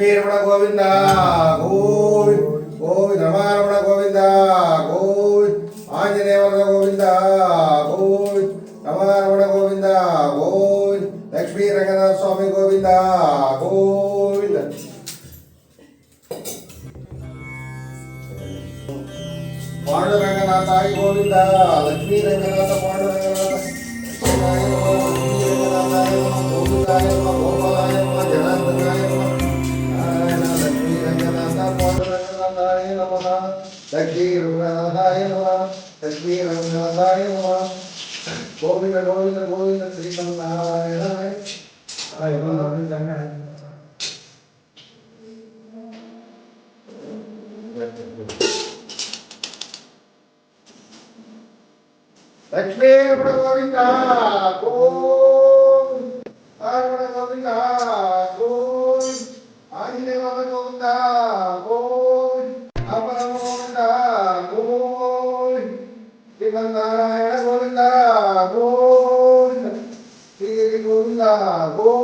ರಮಣ ಗೋವಿಂದ ಗೋವಿಂದ ಗೋವಿಂದ ರಮಣ ಗೋವಿಂದ ಗೋವಿಂದ ಆಂಜನೇಯವರದ ಗೋವಿಂದ ಗೋವಿಂದ ರಮಣ ಗೋವಿಂದ ಗೋವಿಂದ ಲಕ್ಷ್ಮೀ ರಂಗನಾಥ ಸ್ವಾಮಿ ಗೋವಿಂದ ಗೋವಿಂದ ಪಾಂಡುರಂಗನಾಥಾಯಿ ಗೋವಿಂದ ಲಕ್ಷ್ಮೀ ರಂಗನಾಥ ಪಾಂಡುರಂಗನಾಥ ಗೋವಿಂದಾಯ ನಮಃ ಗೋಪಾಲಾಯ ನಮಃ ಜನಾರ್ದನಾಯ ನಮಃ ಲಕ್ಷ್ಮೀ ರಂಗನಾಥ ಪಾಂಡುರಂಗನಾಥಾಯ ನಮಃ ಲಕ್ಷ್ಮೀ ರಂಗನಾಥಾಯ ನಮಃ ಲಕ್ಷ್ಮೀ ರಂಗನಾಥಾಯ ನಮಃ ಗೋವಿಂದ ಗೋವಿಂದ ಗೋವಿಂದ ಶ್ರೀಮನ್ನಾರಾಯಣಾಯ ಲಕ್ಷ್ಮೀ ಗೋವಿಂದ ಗೋವಿಂದ ಗೋವಿಂದ ಗೋವಿಂದ ಆಂಜನೇಯ ಗೋವಿಂದ ಗೋವಿಂದ ಅಪರ ಗೋವಿಂದ ಗೋವಿಂದ ಶ್ರೀಮನ್ನಾರಾಯಣ ಗೋವಿಂದ ಗೋವಿಂದ ಶ್ರೀ ಗೋವಿಂದ ಗೋವಿಂದ